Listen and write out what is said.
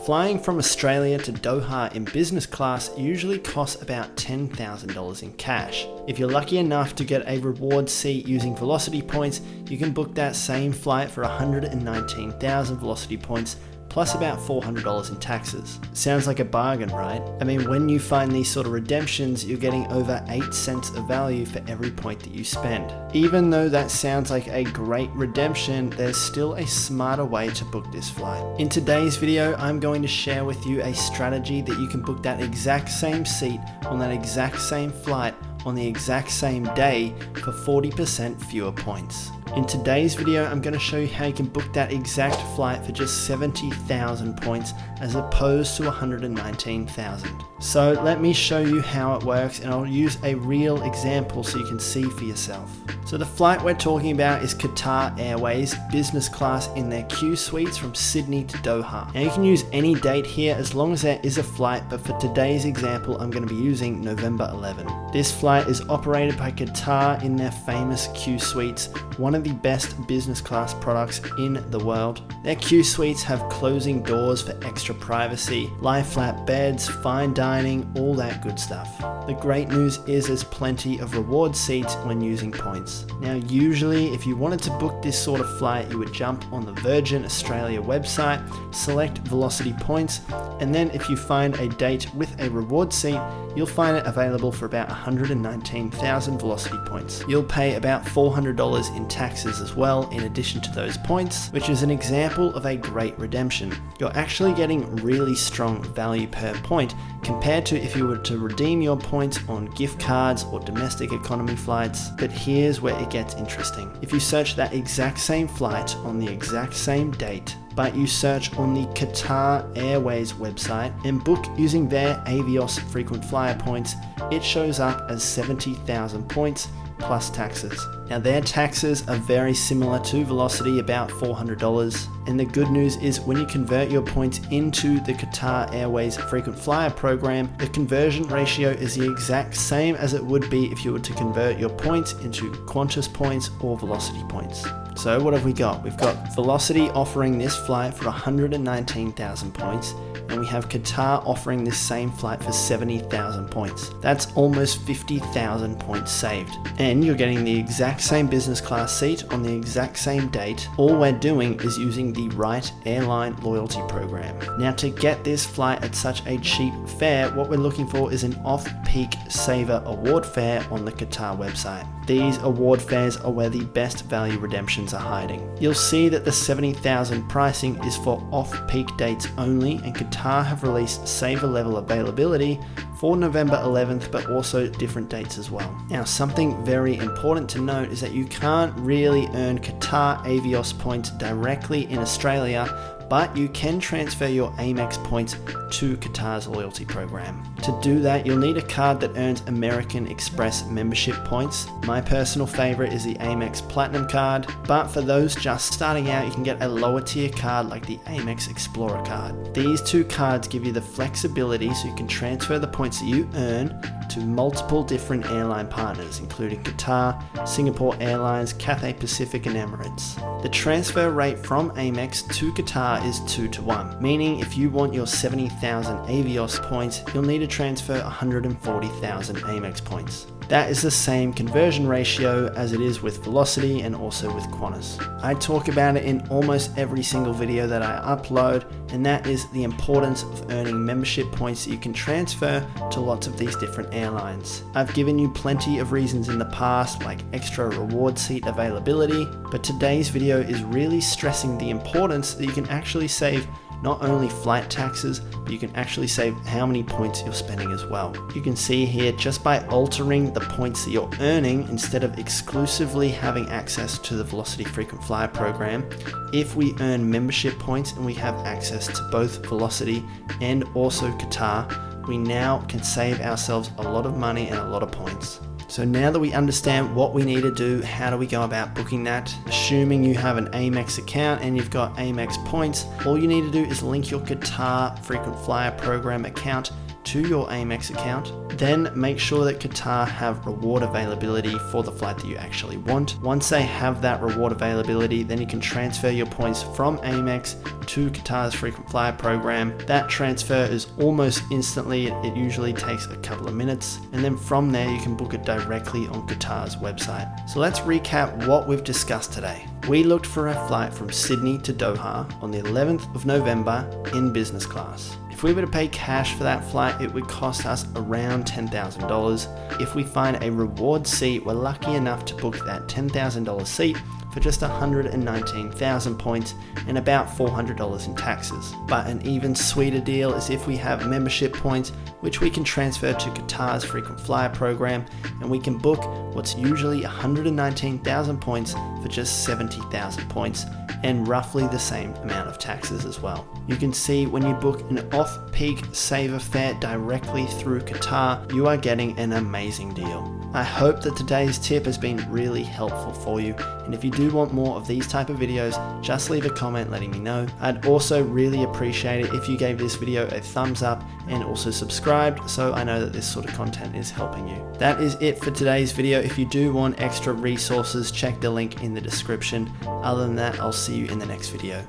Flying from Australia to Doha in business class usually costs about $10,000 in cash. If you're lucky enough to get a reward seat using Velocity points, you can book that same flight for 119,000 Velocity points plus about $400 in taxes. Sounds like a bargain, right? I mean, when you find these sort of redemptions, you're getting over 8 cents of value for every point that you spend. Even though that sounds like a great redemption, there's still a smarter way to book this flight. In today's video, I'm going to share with you a strategy that you can book that exact same seat on that exact same flight on the exact same day for 40% fewer points. In today's video, I'm going to show you how you can book that exact flight for just 70,000 points as opposed to 119,000. So let me show you how it works, and I'll use a real example so you can see for yourself. So the flight we're talking about is Qatar Airways business class in their Q Suites from Sydney to Doha. Now you can use any date here as long as there is a flight, but for today's example, I'm going to be using November 11. This flight is operated by Qatar in their famous Q Suites, one of the best business class products in the world. Their Q Suites have closing doors for extra privacy, lie flat beds, fine dining, all that good stuff. The great news is there's plenty of reward seats when using points. Now usually if you wanted to book this sort of flight, you would jump on the Virgin Australia website, select Velocity points, and then if you find a date with a reward seat, you'll find it available for about 119,000 Velocity points. You'll pay about $400 in taxes as well in addition to those points, which is an example of a great redemption. You're actually getting really strong value per point compared to if you were to redeem your points on gift cards or domestic economy flights. But here's where it gets interesting. If you search that exact same flight on the exact same date, but you search on the Qatar Airways website and book using their Avios frequent flyer points, it shows up as 70,000 points plus taxes. Now their taxes are very similar to Velocity, about $400. And the good news is when you convert your points into the Qatar Airways frequent flyer program, the conversion ratio is the exact same as it would be if you were to convert your points into Qantas Points or Velocity points. So what have we got? We've got Velocity offering this flight for 119,000 points, and we have Qatar offering this same flight for 70,000 points. That's almost 50,000 points saved. And you're getting the exact same business class seat on the exact same date. All we're doing is using the right airline loyalty program. Now to get this flight at such a cheap fare, what we're looking for is an off-peak saver award fare on the Qatar website. These award fares are where the best value redemptions are hiding. You'll see that the 70,000 pricing is for off-peak dates only, and Qatar have released saver level availability for November 11th, but also different dates as well. Now, something very important to note is that you can't really earn Qatar Avios points directly in Australia, but you can transfer your Amex points to Qatar's loyalty program. To do that, you'll need a card that earns American Express membership points. My personal favorite is the Amex Platinum card, but for those just starting out, you can get a lower tier card like the Amex Explorer card. These two cards give you the flexibility so you can transfer the points that you earn to multiple different airline partners, including Qatar, Singapore Airlines, Cathay Pacific, and Emirates. The transfer rate from Amex to Qatar is 2-to-1, meaning if you want your 70,000 Avios points, you'll need to transfer 140,000 Amex points. That is the same conversion ratio as it is with Velocity and also with Qantas. I talk about it in almost every single video that I upload, and that is the importance of earning membership points that you can transfer to lots of these different airlines. I've given you plenty of reasons in the past, like extra reward seat availability, but today's video is really stressing the importance that you can actually save not only flight taxes, but you can actually save how many points you're spending as well. You can see here, just by altering the points that you're earning, instead of exclusively having access to the Velocity frequent flyer program, if we earn membership points and we have access to both Velocity and also Qatar, we now can save ourselves a lot of money and a lot of points. So now that we understand what we need to do, how do we go about booking that? Assuming you have an Amex account and you've got Amex points, all you need to do is link your Qatar frequent flyer program account to your Amex account. Then make sure that Qatar have reward availability for the flight that you actually want. Once they have that reward availability, then you can transfer your points from Amex to Qatar's frequent flyer program. That transfer is almost instantly. It usually takes a couple of minutes, and then from there you can book it directly on Qatar's website. So let's recap what we've discussed today. We looked for a flight from Sydney to Doha on the 11th of November in business class. If we were to pay cash for that flight, it would cost us around $10,000. If we find a reward seat, we're lucky enough to book that $10,000 seat for just 119,000 points and about $400 in taxes. But an even sweeter deal is if we have membership points, which we can transfer to Qatar's frequent flyer program, and we can book what's usually 119,000 points for just 70,000 points and roughly the same amount of taxes as well. You can see when you book an off-peak saver fare directly through Qatar, you are getting an amazing deal. I hope that today's tip has been really helpful for you, and if you do want more of these type of videos, just leave a comment letting me know. I'd also really appreciate it if you gave this video a thumbs up and also subscribed, so I know that this sort of content is helping you. That is it for today's video. If you do want extra resources, check the link in the description. Other than that, I'll see you in the next video.